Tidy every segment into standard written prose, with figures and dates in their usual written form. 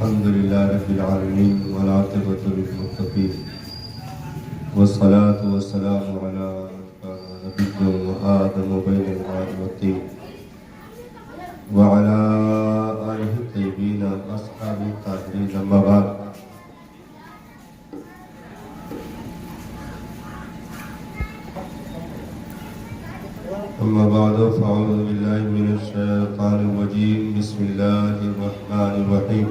الحمد لله رب العالمين والعاقبة للمتقين والصلاة والسلام على من كان نبيا وآدم بين الماء والطين وعلى آله الطيبين وأصحابه الطاهرين أما بعد فأعوذ بالله من الشيطان الرجيم بسم الله الرحمن الرحيم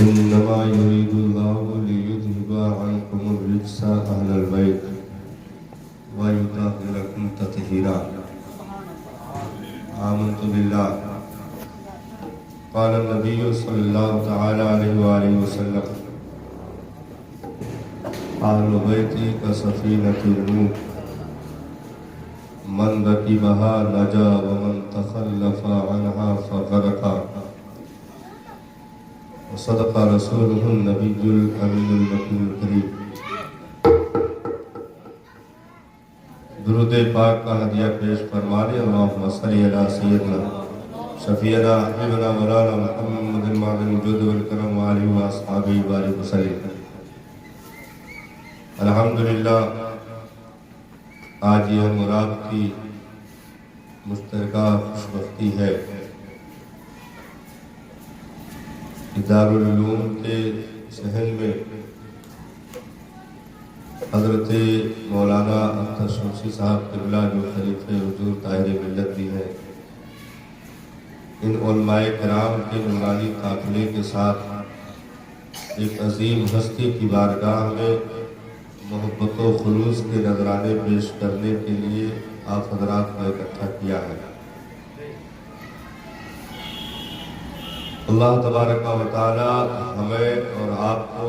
إنما يريد الله ليذهب عنكم الرجس أهل البيت ويطهركم تطهيرا آمنت بالله قال النبي صلى الله تعالى عليه وآله وسلم أهل بيتي كسفينة نوح من ركبها نجا ومن تخلف عنها فغرق وصدق رسوله النبي الأمين المكي الكريم درود پاک کا ہدیہ پیش فرمانے اللہم صلی علی سیدنا شفیعنا حبیبنا مولانا محمد المعظم الجود والکرم وآلہ وآصحابہ بارک وسلم. الحمدللہ آج یہ مراد کی مشترکہ خوشبختی ہے کہ دارالعلوم کے صحن میں حضرت مولانا اختر شمسی صاحب قبلہ جو خلیفہ حضور طاہر ملت بھی ہیں، ان علماء کرام کے نورانی قافلے کے ساتھ ایک عظیم ہستی کی بارگاہ میں محبت و خلوص کے نذرانے پیش کرنے کے لیے آپ حضرات کو اکٹھا کیا ہے. اللہ تبارک و تعالی ہمیں اور آپ کو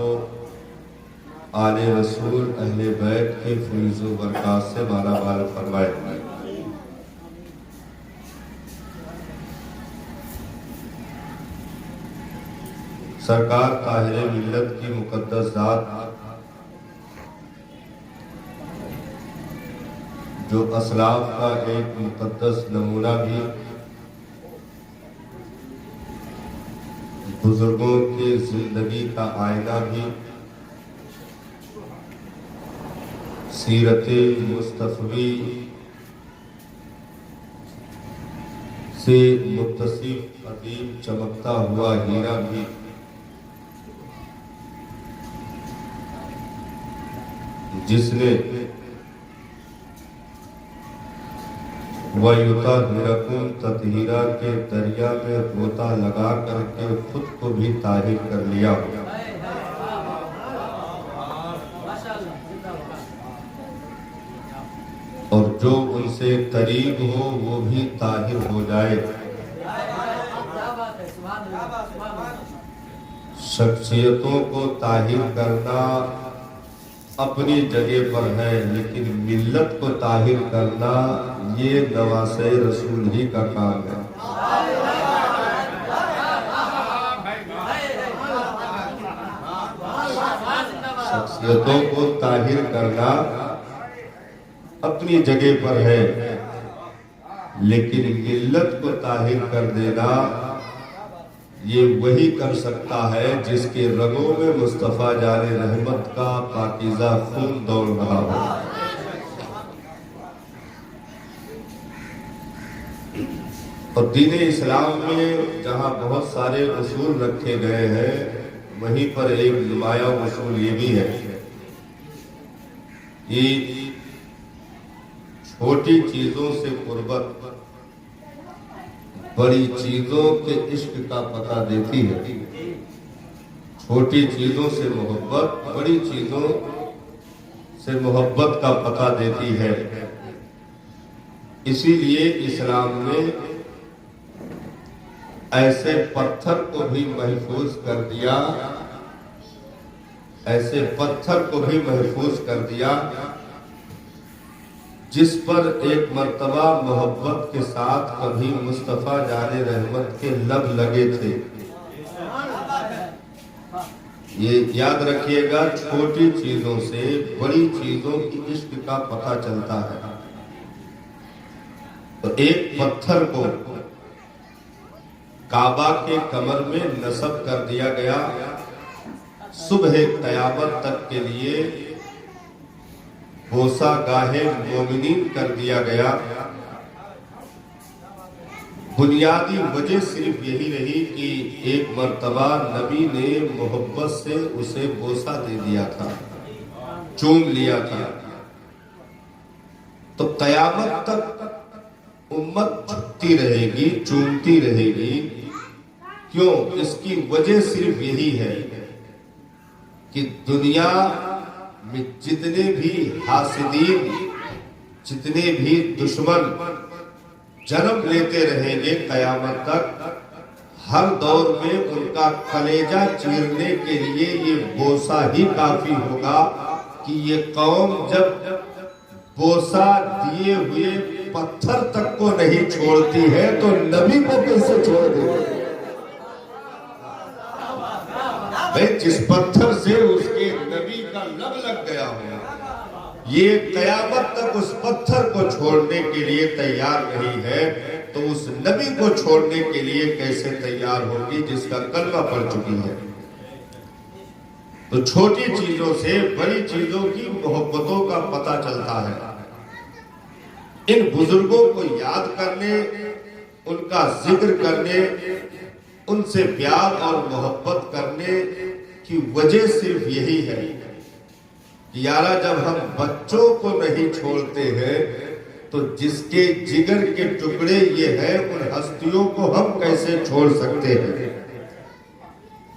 آل رسول اہل بیت کے فیض و برکات سے مالا مال فرمائے. سرکار طاہر ملت کی مقدس ذات جو اسلاف کا ایک مقدس نمونہ بھی، بزرگوں کی زندگی کا آئینہ بھی، سیرت مصطفی سے متصف عظیم چمکتا ہوا ہیرا بھی، جس نے وَيُطَهِّرَكُمْ تَطْهِيرًا کے دریا میں غوطہ لگا کر کے خود کو بھی طاہر کر لیا، اور جو ان سے قریب ہو وہ بھی طاہر ہو جائے. شخصیتوں کو طاہر کرنا اپنی جگہ پر ہے، لیکن ملت کو طاہر کرنا یہ نواسۂ رسول ہی کا کام ہے. شخصیتوں کو طاہر کرنا اپنی جگہ پر ہے، لیکن ملت کو طاہر کر دینا یہ وہی کر سکتا ہے جس کے رگوں میں مصطفیٰ جان رحمت کا پاکیزہ خون دوڑ رہا ہو. اور دین اسلام میں جہاں بہت سارے اصول رکھے گئے ہیں، وہیں پر ایک نمایاں اصول یہ بھی ہے کہ چھوٹی چیزوں سے قربت بڑی چیزوں کے عشق کا پتہ دیتی ہے. چھوٹی چیزوں سے محبت بڑی چیزوں سے محبت کا پتہ دیتی ہے. اسی لیے اسلام نے ایسے پتھر کو بھی محفوظ کر دیا، ایسے پتھر کو بھی محفوظ کر دیا جس پر ایک مرتبہ محبت کے ساتھ کبھی مصطفیٰ جان رحمت کے لب لگے تھے. یہ یاد رکھیے گا، چھوٹی چیزوں سے بڑی چیزوں کی عشق کا پتہ چلتا ہے. تو ایک پتھر کو کعبہ کے کمر میں نصب کر دیا گیا، صبح قیامت تک کے لیے بوسہ گاہ مومنین کر دیا گیا۔ بنیادی وجہ صرف یہی رہی کہ ایک مرتبہ نبی نے محبت سے اسے بوسہ دے دیا تھا، چوم لیا تھا۔ تو قیامت تک امت جھکتی رہے گی، چومتی رہے گی۔ کیوں؟ اس کی وجہ صرف یہی ہے کہ دنیا میں جتنے بھی حاسدین، جتنے بھی دشمن جنم لیتے رہیں گے قیامت تک، ہر دور میں ان کا کلیجہ چیرنے کے لیے یہ بوسہ ہی کافی ہوگا کہ یہ قوم جب بوسہ دیے ہوئے پتھر تک کو نہیں چھوڑتی ہے تو نبی کو کیسے چھوڑ دے گی؟ بھئی جس پتھر سے اس کے نبی کا لگ گیا ہو، یہ قیامت تک اس پتھر کو چھوڑنے کے لیے تیار نہیں ہے، تو اس نبی کو چھوڑنے کے لیے کیسے تیار ہوگی جس کا کلمہ پڑھ چکی ہے؟ تو چھوٹی چیزوں سے بڑی چیزوں کی محبتوں کا پتہ چلتا ہے۔ ان بزرگوں کو یاد کرنے، ان کا ذکر کرنے، ان سے پیار اور محبت کرنے کی وجہ صرف یہی ہے کہ یارا جب ہم بچوں کو نہیں چھوڑتے ہیں تو جس کے جگر کے ٹکڑے یہ ہیں ان ہستیوں کو ہم کیسے چھوڑ سکتے ہیں؟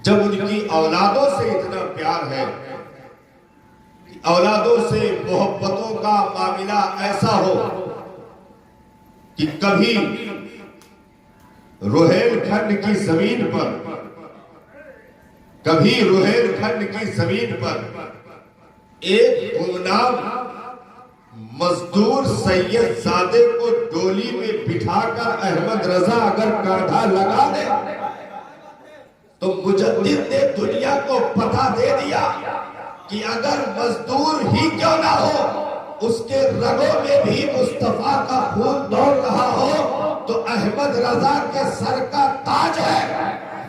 جب ان کی اولادوں سے اتنا پیار ہے کہ اولادوں سے محبتوں کا معاملہ ایسا ہو کہ کبھی روہیل کھنڈ کی زمین پر، کبھی روہیل کھنڈ کی زمین پر ایک گمنام مزدور سید زادے کو ڈولی میں بٹھا کر احمد رضا اگر کاندھا لگا دے تو مجدد نے دنیا کو پتہ دے دیا کہ اگر مزدور ہی کیوں نہ ہو، اس کے رگوں میں بھی مصطفیٰ کا خون دوڑ رہا ہو تو احمد رضا کے سر کا تاج ہے،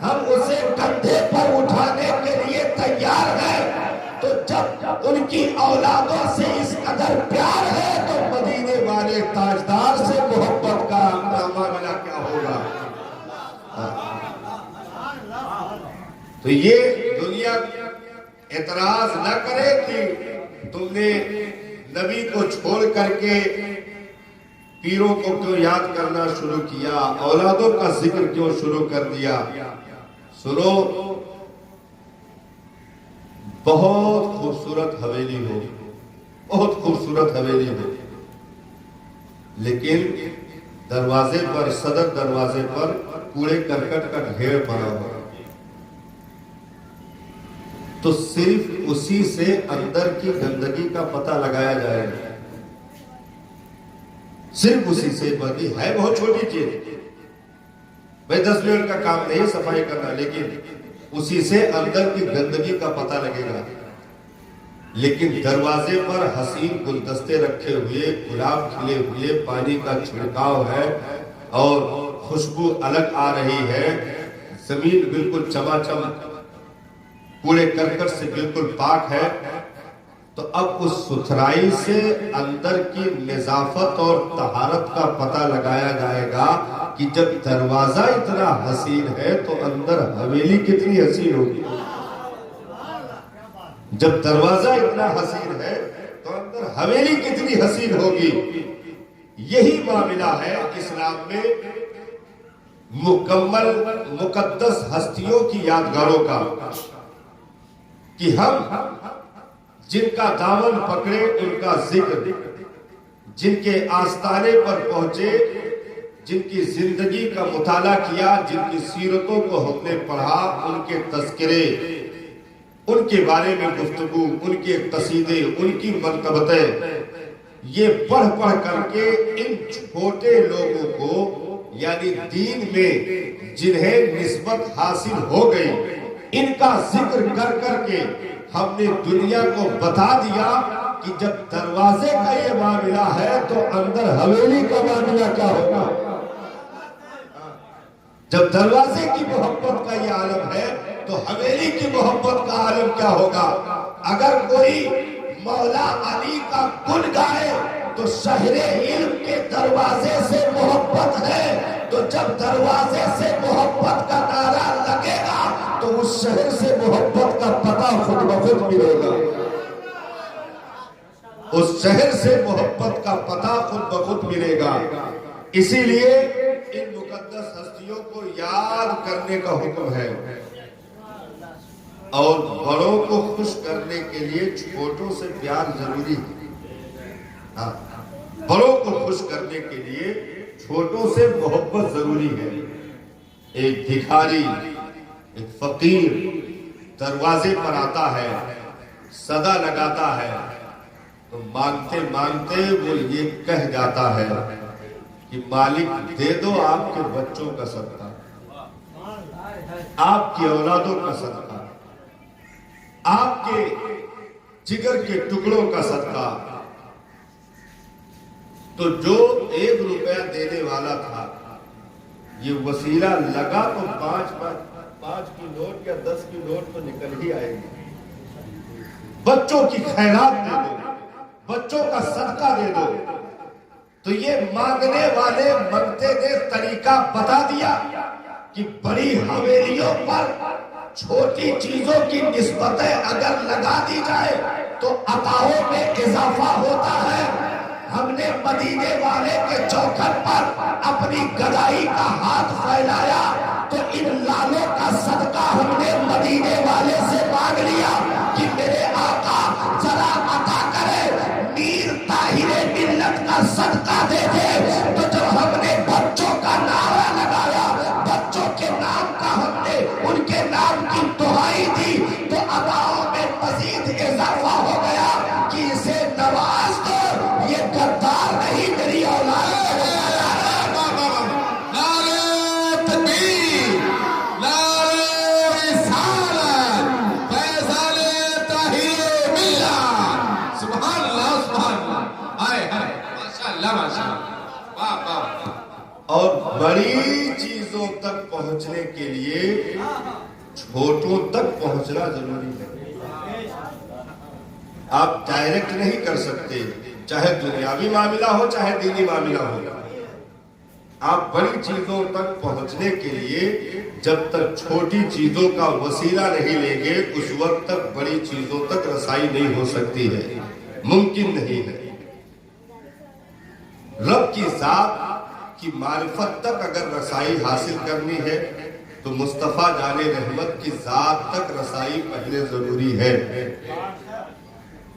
ہم اسے کندھے پر اٹھانے کے لیے تیار ہیں۔ تو جب ان کی اولادوں سے اس قدر پیار ہے تو مدینے والے تاجدار سے محبت کا معاملہ کیا ہوگا؟ تو یہ دنیا اعتراض نہ کرے کہ تم نے نبی کو چھوڑ کر کے پیروں کو کیوں یاد کرنا شروع کیا، اولادوں کا ذکر کیوں شروع کر دیا۔ سنو، بہت خوبصورت حویلی ہو، بہت خوبصورت حویلی ہو، لیکن دروازے پر، صدر دروازے پر کوڑے کرکٹ کا ڈھیر پڑا ہو، تو صرف اسی سے اندر کی گندگی کا پتہ لگایا جائے گا، صرف اسی سے۔ باقی ہے بہت چھوٹی چیز، بھائی 10 منٹ کا کام نہیں صفائی کرنا، لیکن اسی سے اندر کی گندگی کا پتہ لگے گا۔ لیکن دروازے پر حسین گلدستے رکھے ہوئے، گلاب کھلے ہوئے، پانی کا چھڑکاؤ ہے اور خوشبو الگ آ رہی ہے، زمین بالکل چماچم کوڑے کرکٹ سے بالکل پاک ہے، تو اب اس ستھرائی سے اندر کی نظافت اور طہارت کا پتہ لگایا جائے گا کہ جب دروازہ اتنا حسین ہے تو اندر حویلی کتنی حسین ہوگی۔ جب دروازہ اتنا حسین ہے تو اندر حویلی کتنی حسین ہوگی۔ یہی معاملہ ہے اسلام میں مکمل مقدس ہستیوں کی یادگاروں کا، کہ ہم جن کا دامن پکڑے، ان کا ذکر، جن کے آستانے پر پہنچے، جن کی زندگی کا مطالعہ کیا، جن کی سیرتوں کو ہم نے پڑھا، ان کے تذکرے، ان کے بارے میں گفتگو، ان کے قصیدے، ان کی مرتبتیں، یہ پڑھ پڑھ کر کے ان چھوٹے لوگوں کو، یعنی دین میں جنہیں نسبت حاصل ہو گئی، ان کا ذکر کر کر کے ہم نے دنیا کو بتا دیا کہ جب دروازے کا یہ معاملہ ہے تو اندر حویلی کا معاملہ کیا ہوگا؟ جب دروازے کی محبت کا یہ عالم ہے تو حویلی کی محبت کا عالم کیا ہوگا؟ اگر کوئی مولا علی کا گن گائے تو شہر علم کے دروازے سے محبت ہے، تو جب دروازے سے محبت کا نعرہ لگے گا تو اس شہر سے محبت کا پتہ خود بخود ملے گا، اس شہر سے محبت کا پتہ خود بخود ملے گا۔ اسی لیے ان مقدس ہستیوں کو یاد کرنے کا حکم ہے، اور بڑوں کو خوش کرنے کے لیے چھوٹوں سے پیار ضروری ہے۔ بڑوں کو خوش کرنے کے لیے چھوٹوں سے محبت ضروری ہے۔ ایک بھکاری، ایک فقیر دروازے پر آتا ہے، صدا لگاتا ہے، تو مانگتے مانگتے وہ یہ کہہ جاتا ہے کہ مالک دے دو آپ کے بچوں کا صدقہ، آپ کی اولادوں کا صدقہ، آپ کے جگر کے ٹکڑوں کا صدقہ۔ تو جو 1 روپیہ دینے والا تھا، یہ وسیلہ لگا تو 5 کی نوٹ یا 10 کی نوٹ تو نکل ہی آئے گی۔ بچوں کی خیرات دے دو، بچوں کا صدقہ دے دو۔ تو یہ مانگنے والے منگتے نے طریقہ بتا دیا کہ بڑی حویلیوں پر چھوٹی چیزوں کی نسبتیں اگر لگا دی جائے تو عطاؤں میں اضافہ ہوتا ہے۔ ہم نے مدینے والے کے چوکھٹ پر اپنی گدائی کا ہاتھ پھیلایا تو ان لالوں کا صدقہ ہم نے مدینے والے سے مانگ لیا کہ میرے آقا ذرا عطا کرے، میر طاہر ملت کا صدقہ دے دے۔ تو جب ہم نے بچوں کا نعرہ لگایا، بچوں کے نام کا ہم نے ان کے نام کی دعائی دی، تو عطاؤں میں مزید اضافہ ہو گیا کہ اسے نواز دو، یہ غدار نہیں، میری اولاد ہے۔ اور بڑی چیزوں تک پہنچنے کے لیے چھوٹوں تک پہنچنا ضروری ہے۔ آپ ڈائریکٹ نہیں کر سکتے، چاہے دنیاوی معاملہ ہو چاہے دینی معاملہ ہو۔ آپ بڑی چیزوں تک پہنچنے کے لیے جب تک چھوٹی چیزوں کا وسیلہ نہیں لیں گے اس وقت تک بڑی چیزوں تک رسائی نہیں ہو سکتی ہے، ممکن نہیں ہے۔ رب کی ذات کی معرفت تک اگر رسائی حاصل کرنی ہے تو مصطفیٰ جان رحمت کی ذات تک رسائی پہلے ضروری ہے۔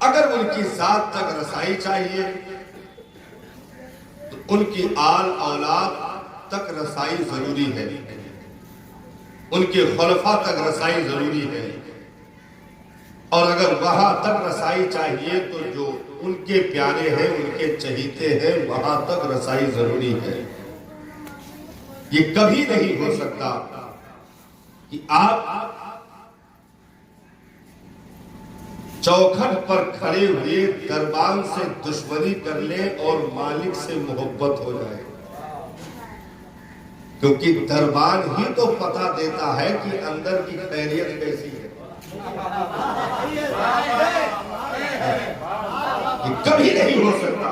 اگر ان کی ذات تک رسائی چاہیے تو ان کی آل اولاد تک رسائی ضروری ہے، ان کے خلفاء تک رسائی ضروری ہے، اور اگر وہاں تک رسائی چاہیے تو جو ان کے پیارے ہیں، ان کے چہیتے ہیں، وہاں تک رسائی ضروری ہے۔ یہ کبھی نہیں ہو سکتا کہ آپ چوکھٹ پر کھڑے ہوئے دربان سے دشمنی کر لیں اور مالک سے محبت ہو جائے، کیونکہ دربان ہی تو پتہ دیتا ہے کہ اندر کی خیریت کیسی ہے۔ یہ کبھی نہیں ہو سکتا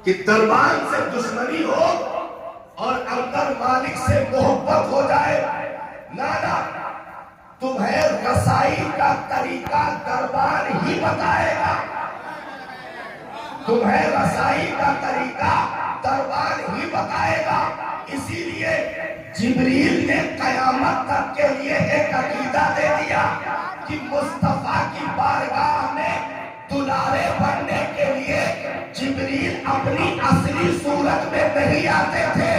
کہ دربان سے دشمنی ہو اور اندر مالک سے محبت ہو جائے۔ نانا، تمہیں رسائی کا طریقہ دربان ہی بتائے گا، تمہیں رسائی کا طریقہ دربان ہی بتائے گا۔ اسی لیے جبریل نے قیامت تک کے لیے ایک عقیدہ دے دیا کہ مصطفیٰ کی بارگاہ میں دلارے بننے کے لیے جبریل اپنی اصلی صورت میں نہیں آتے تھے،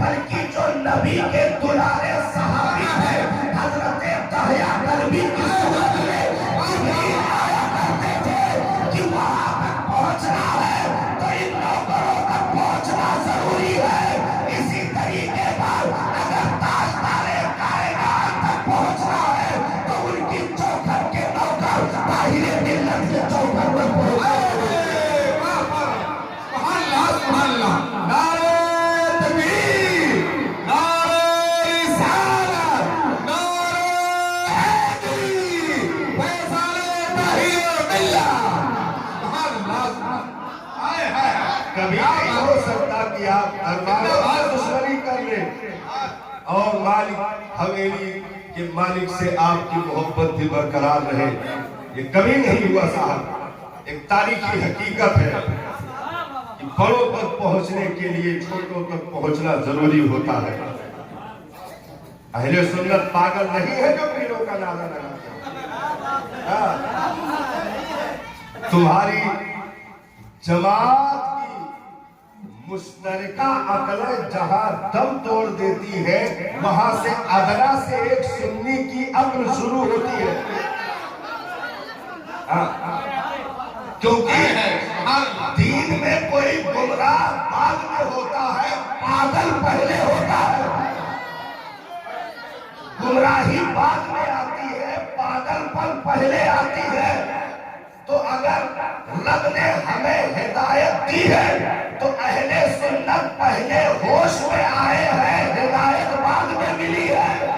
بلکہ جو نبی کے دلارے صحابی ہیں حضرت دہیا کلبی کی صورت میں جبریل آیا کرتے تھے کہ وہاں تک پہنچنا ہے تو ان نوکروں تک پہنچنا ضروری ہے۔ اسی طریقے پر اگر تاجدار کائنات تک پہنچنا ہے تو ان کی چوکھٹ کے نوکر طاہر ملت کے چوکھٹ پر پہنچنا ہے۔ کبھی نہیں ہو سکتا کہ آپ درباروں سے دشمنی کر لیں اور مالک حویلی کے مالک سے آپ کی محبت بھی برقرار رہے. یہ کبھی نہیں ہوا صاحب. ایک تاریخی حقیقت ہے کہ بڑوں تک پہنچنے کے لیے چھوٹوں تک پہنچنا ضروری ہوتا ہے. اہل سنت پاگل نہیں ہے جو پیروں کا نعرہ لگاتے ہیں. تمہاری جماعت کی مشترکہ عقل جہاں دم توڑ دیتی ہے وہاں سے ادنا سے ایک سنی کی عقل شروع ہوتی ہے. کیونکہ دین میں کوئی گمراہ بعد میں ہوتا ہے، پاگل پہلے ہوتا ہے. گمراہی بعد میں آتی ہے، پاگل پن پہلے آتی ہے. تو اگر رب نے ہمیں ہدایت دی ہے تو اہل سنت پہلے ہوش میں آئے ہیں، ہدایت بعد میں ملی ہے.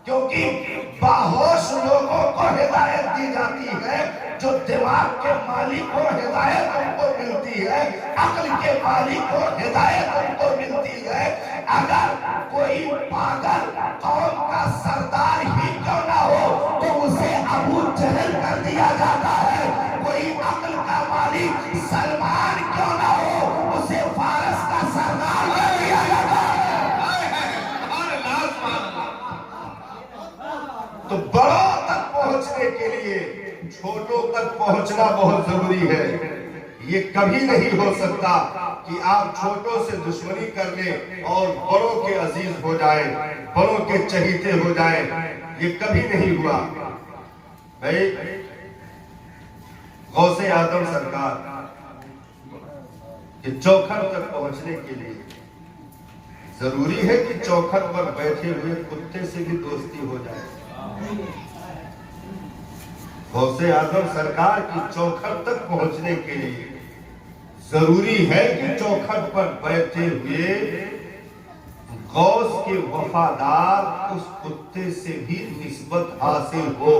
کیونکہ باہوش لوگوں کو ہدایت دی جاتی ہے، جو دماغ کے مالک کو ہدایت ان کو ملتی ہے، عقل کے مالک کو ہدایت ان کو ملتی ہے. اگر کوئی پاگل قوم کا سردار ہی کیوں نہ ہو تو اسے ابو جہل کر دیا جاتا ہے. کوئی عقل کا مالک سلمان کیوں نہ ہو اسے فارس کا سردار کر دیا جاتا ہے. تو بڑوں تک پہنچنے کے لیے چھوٹوں تک پہنچنا بہت ضروری ہے. یہ کبھی نہیں ہو سکتا کہ آپ چھوٹوں سے دشمنی کر لیں اور بڑوں کے عزیز ہو جائیں، بڑوں کے چہیتے ہو جائیں. یہ کبھی نہیں ہوا. بھائی غوث اعظم سرکار کہ چوکھٹ تک پہنچنے کے لیے ضروری ہے کہ چوکھٹ پر بیٹھے ہوئے کتے سے بھی دوستی ہو جائے. غوث اعظم سرکار کی چوکھٹ تک پہنچنے کے لیے ضروری ہے کہ چوکھٹ پر بیٹھے ہوئے غوث کے وفادار اس کتے سے بھی نسبت حاصل ہو.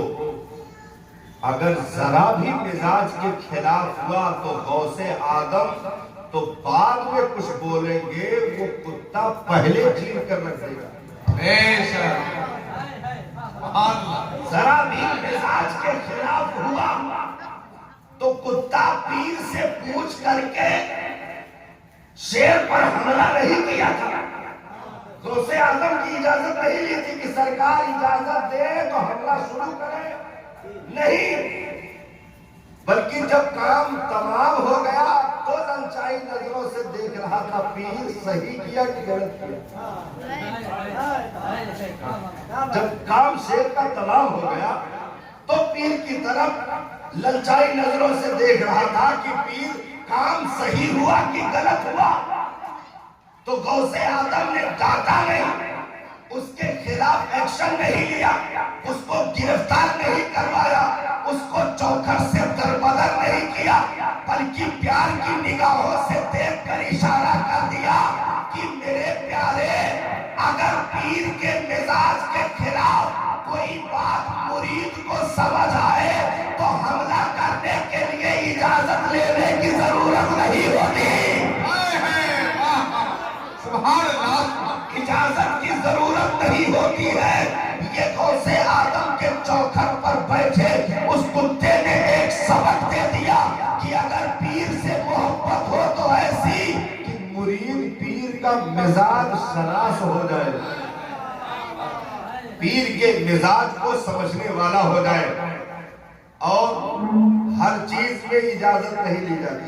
اگر ذرا بھی مزاج کے خلاف ہوا تو غوث اعظم تو بعد میں کچھ بولیں گے، وہ کتا پہلے چیر کر رکھ دے گا. ذرا بھی مزاج کے خلاف ہوا تو کتا پیر سے پوچھ کر کے شیر پر حملہ نہیں کیا تھا. غوث اعظم کی اجازت نہیں لی تھی کہ سرکار اجازت دے تو حملہ شروع کرے، نہیں. بلکہ جب کام تمام ہو گیا تو للچائی نظروں سے دیکھ رہا تھا پیر صحیح کیا کہ غلط کیا. جب کام شیر کا تمام ہو گیا تو پیر کی طرف للچائی نظروں سے دیکھ رہا تھا کہ پیر کام صحیح ہوا کہ غلط ہوا. تو غوث اعظم نے ڈانٹا نہیں، اس کے خلاف ایکشن نہیں لیا، اس کو گرفتار نہیں کروایا، اس کو چوکھٹ سے دربدر نہیں کیا، بلکہ پیار کی نگاہوں سے دیکھ کر اشارہ کر دیا کہ میرے پیارے، اگر پیر کے مزاج کے خلاف کوئی بات مرید کو سمجھ آئے تو حملہ کرنے کے لیے اجازت لینے کی ضرورت نہیں ہوتی. سبحان اللہ، اجازت کی ضرورت نہیں ہوتی ہے. یہ غوث اعظم کے چوکھٹ پر بیٹھے اس کتے نے ایک سبق دے دیا کہ اگر پیر سے محبت ہو تو ایسی کہ مرید پیر کا مزاج شناس ہو جائے، پیر کے مزاج کو سمجھنے والا ہو جائے. اور ہر چیز میں اجازت نہیں لی جاتی.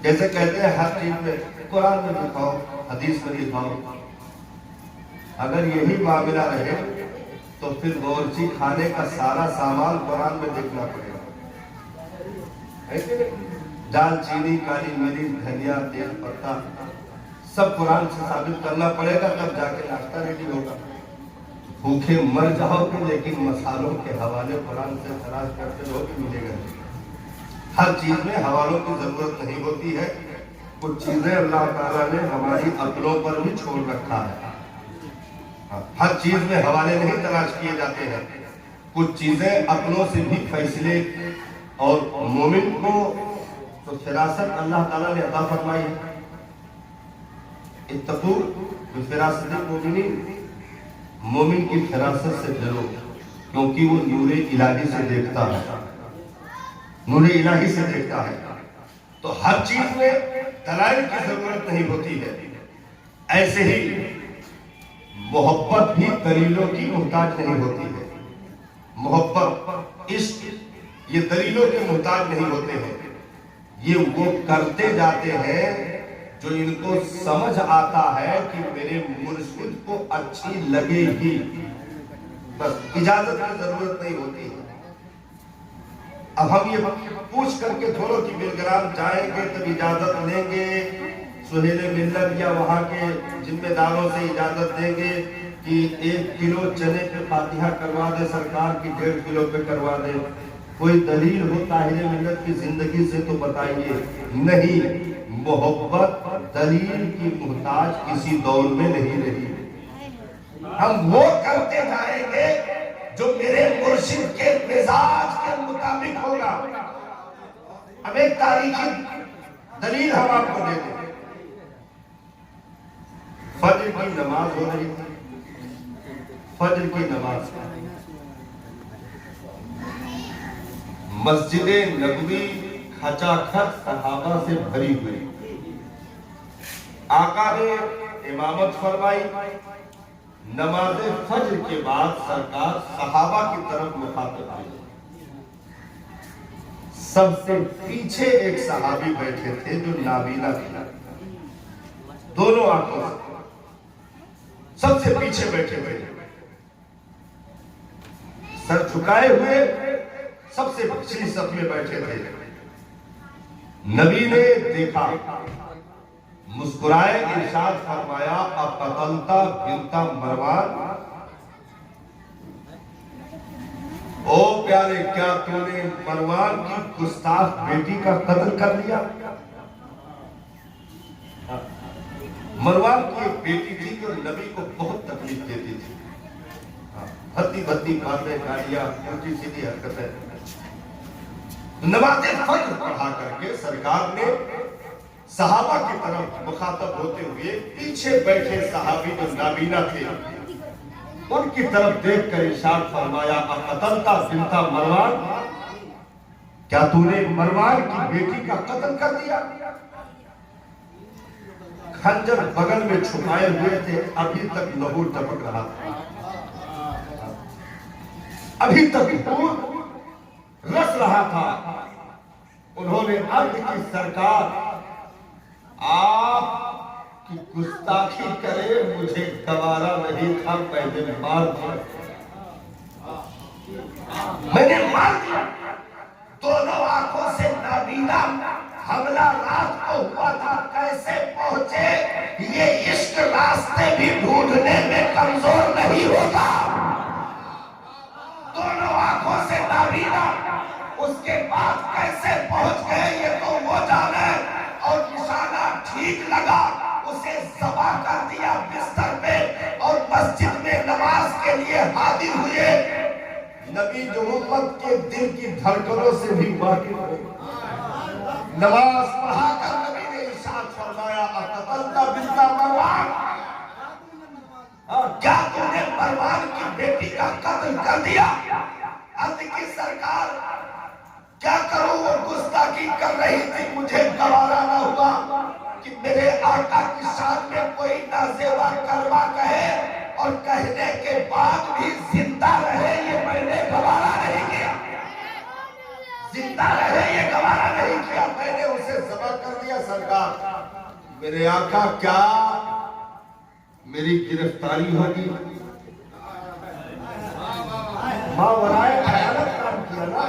جیسے کہتے ہیں ہر چیز میں قرآن میں دکھاؤ، حدیث میں دکھاؤ. اگر یہی معاملہ رہے تو پھر باورچی خانے کا سارا سامان قرآن میں دیکھنا پڑے گا. دال چینی، کالی مرچ، دھنیا، تیل پتہ سب قرآن سے ثابت کرنا پڑے گا، تب جا کے ناشتہ ریڈی ہوگا. بھوکے مر جاؤ گے لیکن مسالوں کے حوالے قرآن سے تلاش کرتے رہو گے، ملے گا. ہر چیز میں حوالوں کی ضرورت نہیں ہوتی ہے. کچھ چیزیں اللہ تعالیٰ نے ہماری عقلوں پر بھی چھوڑ رکھا ہے. ہر چیز میں حوالے نہیں تلاش کیے جاتے ہیں. کچھ چیزیں عقلوں سے بھی فیصلے اور مومن کو تو فراست اللہ تعالیٰ نے عطا فرمائی ہے. اتقوا بفراست المؤمنین، مومن کی فراست سے ڈرو، کیونکہ وہ نور الہی سے دیکھتا ہے، نور الہی سے دیکھتا ہے. تو ہر چیز میں دلائل کی ضرورت نہیں ہوتی ہے. ایسے ہی محبت بھی دلیلوں کی محتاج نہیں ہوتی ہے. محبت، عشق، یہ دلیلوں کے محتاج نہیں ہوتے ہیں. یہ وہ کرتے جاتے ہیں جو ان کو سمجھ آتا ہے کہ میرے مرشد کو اچھی لگے گی، بس اجازت کی ضرورت نہیں ہوتی ہے. اب ہم یہ پوچھ کر کے تھوڑا کہ بلگرام جائیں گے تب اجازت لیں گے، سہیل ملت یا وہاں کے ذمہ داروں سے اجازت دیں گے کہ 1 کلو چنے پہ فاتحہ کروا دے سرکار کی 1.5 کلو پہ کروا دے. کوئی دلیل ہو طاہر ملت کی زندگی سے تو بتائیے. نہیں، محبت دلیل کی محتاج کسی دور میں نہیں رہی. ہم وہ کرتے جائیں گے جو میرے مرشد کے مزاج کے مطابق ہوگا. اب ایک تاریخی دلیل ہم آپ کو دے دیں. فجر کی نماز ہو رہی تھی، فجر کی نماز مسجد نبوی کھچا کھچ صحابہ سے بھری ہوئی. آقا نے امامت فرمائی. نماز فجر کے بعد سرکار صحابہ کی طرف مخاطب ہوئے. سب سے پیچھے ایک صحابی بیٹھے تھے جو نابینا تھے، دونوں آنکھوں سے سب سے پیچھے بیٹھے ہوئے، سر جھکائے ہوئے سب سے پچھلی صف میں بیٹھے تھے. نبی نے دیکھا، مسکرائے، ارشاد فرمایا اقتلت بنت مروان، او پیارے کیا تو نے مروان کی گستاخ بیٹی کا قتل کر لیا؟ مروان کی ایک بیٹی تھی جو نبی کو بہت تکلیف دیتی تھی. بھتی بھتی باتیں، گالیاں، الٹی سیدھی حرکتیں. نماز فجر پڑھا کر کے سرکار نے صحابہ کی طرف مخاطب ہوتے ہوئے پیچھے بیٹھے صحابی جو نابینا تھے ان کی طرف دیکھ کر ارشاد فرمایا اقتلت بنت مروان، کیا تو نے مروان کی بیٹی کا قتل کر دیا؟ خنجر بغل میں چھپائے ہوئے تھے، ابھی تک لہو ٹپک رہا تھا، ابھی تک خون رس رہا تھا. انہوں نے عرض کی سرکار آپ کی گستاخی کرے مجھے گوارا نہیں تھا، پہلے مار دیا، میں نے مار دیا. دونوں آنکھوں سے نابینا، حملہ رات کو ہوا تھا، کیسے پہنچے؟ یہ عشق راستے بھی ڈھونڈنے میں کمزور نہیں ہوتا. دونوں آنکھوں سے نابینا، اس کے بعد کیسے پہنچ گئے یہ تو وہ جانے. اور نشانہ ٹھیک لگا، اسے ذبح کر دیا بستر پہ اور مسجد میں نماز کے لیے حاضر ہوئے. نبی جو امت کے دل کی دھڑکنوں سے بھی واقف ہے، نماز پڑھا کر نبی نے ارشاد فرمایا اقتلت بنت مروان، کیا تو نے مروان کی بیٹی کا قتل کر دیا؟ عرض کی سرکار کیا کروں، وہ گستاخی کر رہی تھی، مجھے گوارا نہ ہوا کہ میرے آقا کی شان میں کوئی نازیبا کلمہ کہے اور کہنے کے بعد بھی زندہ رہے، یہ میں نے گوارا نہیں کیا. زندہ رہے یہ گوارا نہیں کیا، میں نے اسے ذبح کر دیا. سرکار میرے آقا کیا میری گرفتاری ہوگی؟ ماورائے خیالت کام کیا نا.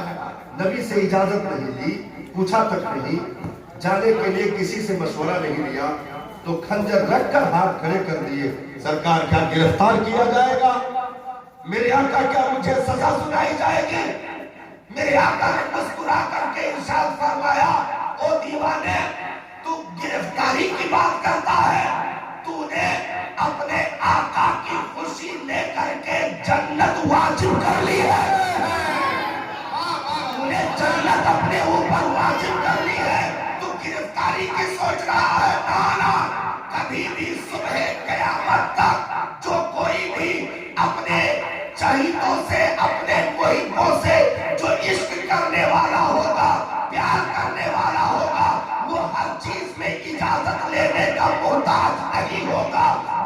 نبی سے اجازت نہیں دی، پوچھا تک نہیں، جانے کے لیے کسی سے مشورہ نہیں لیا، تو خنجر رکھ کر ہاتھ کھڑے کر دیے. سرکار کیا گرفتار کیا جائے گا؟ میرے آقا کیا مجھے سزا سنائی جائے گی؟ میرے آقا نے مسکرا کر کے ارشاد فرمایا او دیوانے، تو گرفتاری کی بات کرتا ہے، تو نے اپنے آقا کی خوشی لے کر کے جنت واجب کر لی ہے. تو نے جنت اپنے اوپر واجب کر لی ہے.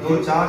2-4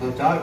2-4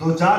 2-4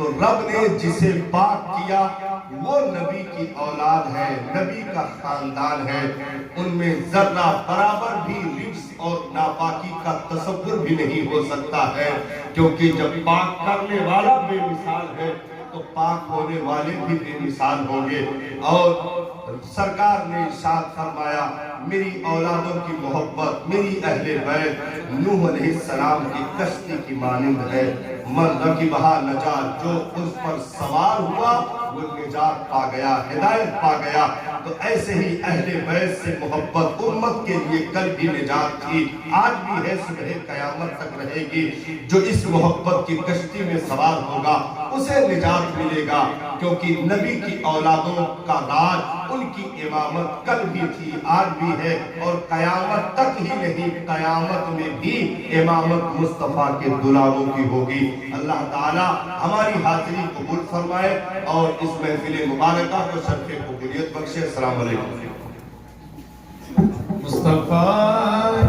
تو رب نے جسے پاک کیا وہ نبی کی اولاد ہے، نبی کا خاندان ہے، ان میں ذرہ برابر بھی رجس اور ناپاکی کا تصور بھی نہیں ہو سکتا ہے، کیونکہ جب پاک کرنے والا بے مثال ہے تو پاک ہونے والے بھی بے مثال ہوں گے۔ اور سرکار نے ارشاد فرمایا میری اولادوں کی محبت، میری اہل بیت نوح علیہ السلام کی کشتی کی مانند ہے، من رکبہا نجا، جو اس پر سوار ہوا وہ نجات پا گیا، ہدایت پا گیا۔ تو ایسے ہی اہل بیت سے محبت امت کے لیے کل بھی نجات تھی، آج بھی ہے، صبح قیامت تک رہے گی۔ جو اس محبت کی کشتی میں سوار ہوگا اسے نجات ملے گا، کیونکہ نبی کی اولادوں کا راج، ان کی امامت کل بھی تھی، آج بھی ہے، اور قیامت تک ہی نہیں، قیامت میں بھی امامت مصطفیٰ کے دلالوں کی ہوگی۔ اللہ تعالی ہماری حاضری قبول فرمائے اور اس محفل مبارکہ کو شرف قبولیت بخشے۔ السلام علیکم۔ مصطفیٰ